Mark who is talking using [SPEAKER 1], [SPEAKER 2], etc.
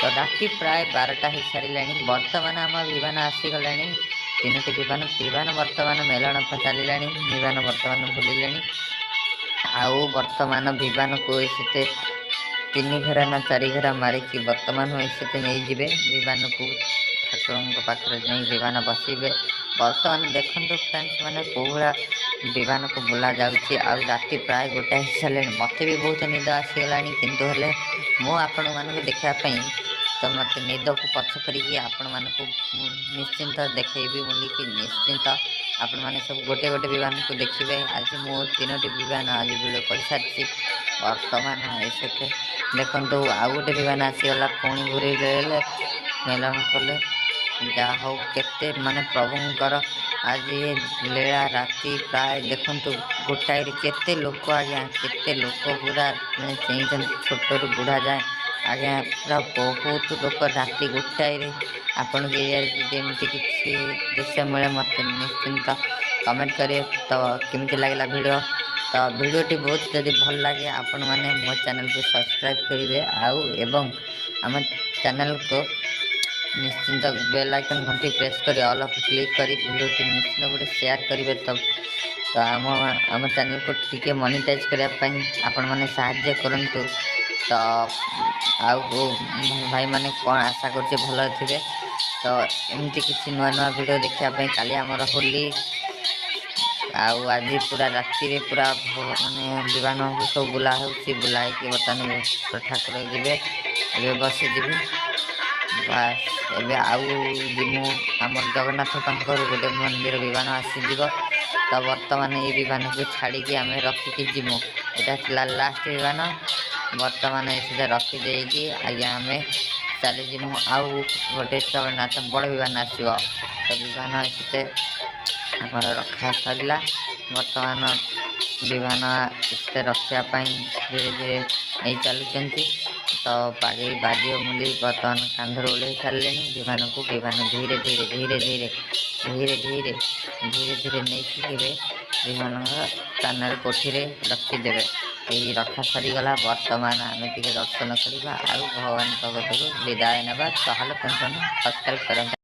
[SPEAKER 1] तो राति प्राय 12टा हो सारिलाଣି ବର୍ତ୍ତମାନ ଆମ ବିମାନ ଆସିଗଲାଣି। ତିନୋଟି ବିମାନ ବର୍ତ୍ତମାନ ମେଲଣ ଚାଲିଲାଣି। ବିମାନ ବର୍ତ୍ତମାନ ବୁଲିଲେଣି। ଆଉ ବର୍ତ୍ତମାନ ବିମାନକୁ ସେତେ 3 ଘେରା ନା 4 ଘେରା ମାରିକି ବର୍ତ୍ତମାନ ସେତେ ନେଇଯିବେ ବିମାନକୁ। ଠାକୁରଙ୍କ ପାଖରେ ଯାଇ ବିମାନ ବସିବେ। ବର୍ତ୍ତମାନ ଦେଖନ୍ତୁ ଫ୍ରେଣ୍ଡସ୍ ମାନେ କୋଉ ଭଳିଆ ବିମାନକୁ ବୁଲା ଯାଉଛି। ଆଉ ରାତି ପ୍ରାୟ 1ଟା ହେଇସାରିଲାଣି। ମୋତେ ବି ବହୁତ ନିଦ ଆସିଗଲାଣି, କିନ୍ତୁ ହେଲେ ମୁଁ ଆପଣମାନଙ୍କୁ ଦେଖିବା ପାଇଁ ତ ମୋତେ ନିଦକୁ ପଛ କରିକି ଆପଣମାନଙ୍କୁ ନିଶ୍ଚିନ୍ତ ଦେଖେଇବି ବୋଲିକି ନିଶ୍ଚିନ୍ତ ଆପଣମାନେ ସବୁ ଗୋଟେ ଗୋଟେ ବିମାନକୁ ଦେଖିବେ। ଆଜି ମୁଁ 3ଟି ବିମାନ ଆଜି ଭିଡ଼ିଓ କରିସାରିଛି। ବର୍ତ୍ତମାନ ସେତେ ଦେଖନ୍ତୁ ଆଉ ଗୋଟେ ବିମାନ ଆସିଗଲା, ପୁଣି ଘୁରେଇଲେ ମେଲଣ କଲେ। ଯାହା ହଉ କେତେ ମାନେ ପ୍ରଭୁଙ୍କର ଆଜି ଲୀଳା। ରାତି ପ୍ରାୟ ଦେଖନ୍ତୁ 1ଟାରେ କେତେ ଲୋକ, ଆଜ୍ଞା କେତେ ଲୋକ ପୁରା ମାନେ ଚେଇଁଛନ୍ତି, ଛୋଟରୁ ବୁଢ଼ା ଯାଏଁ। ଆଜ୍ଞା ପୁରା ବହୁତ ଲୋକ ରାତି 1ଟାରେ ଆପଣଙ୍କ ଏରିଆରେ ଯଦି ଏମିତି କିଛି ଦୃଶ୍ୟ ମିଳେ ମୋତେ ନିଶ୍ଚିନ୍ତ କମେଣ୍ଟ କରିବେ। ତ କେମିତି ଲାଗିଲା ଭିଡ଼ିଓ? ତ ଭିଡ଼ିଓଟି ବହୁତ ଯଦି ଭଲ ଲାଗେ ଆପଣମାନେ ମୋ ଚ୍ୟାନେଲକୁ ସବସ୍କ୍ରାଇବ୍ କରିବେ, ଆଉ ଏବଂ ଆମ ଚ୍ୟାନେଲକୁ ନିଶ୍ଚିନ୍ତ ବେଲ୍ ଆଇକନ୍ ଘଣ୍ଟି ପ୍ରେସ୍ କରି ଅଲ୍ ଅଫ୍ କ୍ଲିକ୍ କରି ଭିଡ଼ିଓଟି ନିଶ୍ଚିନ୍ତ ଗୋଟେ ସେୟାର କରିବେ। ତ ଆମ ଚ୍ୟାନେଲକୁ ଟିକେ ମନିଟାଇଜ୍ କରିବା ପାଇଁ ଆପଣମାନେ ସାହାଯ୍ୟ କରନ୍ତୁ। ତ ଆଉ ଭାଇମାନେ କ'ଣ ଆଶା କରୁଛି ଭଲ ଥିବେ। ତ ଏମିତି କିଛି ନୂଆ ନୂଆ ଭିଡ଼ିଓ ଦେଖିବା ପାଇଁ କାଲି ଆମର ହୋଲି, ଆଉ ଆଜି ପୁରା ରାତିରେ ପୁରା ମାନେ ବିମାନ ସବୁ ବୁଲା ହେଉଛି। ବୁଲା ହେଇକି ବର୍ତ୍ତମାନ ଠାକୁର ଯିବେ, ଏବେ ବସିଯିବେ। ବାସ୍ ଏବେ ଆଉ ଯିମୁ ଆମର ଜଗନ୍ନାଥ ପାଖରୁ ଗୋଟେ ମନ୍ଦିର ବିମାନ ଆସିଯିବ। ତ ବର୍ତ୍ତମାନ ଏଇ ବିମାନକୁ ଛାଡ଼ିକି ଆମେ ରଖିକି ଯିମୁ। ଏଇଟା ଥିଲା ଲାଷ୍ଟ ବିମାନ। ବର୍ତ୍ତମାନ ସେଟା ରଖିଦେଇକି ଆଜ୍ଞା ଆମେ ଚାଲିଯିମୁ। ଆଉ ଗୋଟେ ଜଗନ୍ନାଥ ବଡ଼ ବିମାନ ଆସିବ। ତ ବିମାନ ସେତେ ଆମର ରଖା ସରିଲା। ବର୍ତ୍ତମାନ ବିମାନ ସେତେ ରଖିବା ପାଇଁ ଧୀରେ ଧୀରେ ନେଇ ଚାଲୁଛନ୍ତି। ତ ବାଜିବ ବୋଲି ବର୍ତ୍ତମାନ କାନ୍ଧରୁ ଓହ୍ଲେଇ ସାରିଲେଣି ବିମାନକୁ। ବିମାନ ଧୀରେ ଧୀରେ ନେଇକି ଏବେ ବିମାନର ସ୍ଥାନରେ କୋଠିରେ ରଖିଦେବେ। ଏହି ରଖା ସରିଗଲା। ବର୍ତ୍ତମାନ ଆମେ ଟିକେ ଦର୍ଶନ କରିବା, ଆଉ ଭଗବାନଙ୍କ କତିରୁ ବିଦାୟ ନେବା। ତାହେଲେ ସବସ୍କ୍ରାଇବ୍ କରନ୍ତୁ।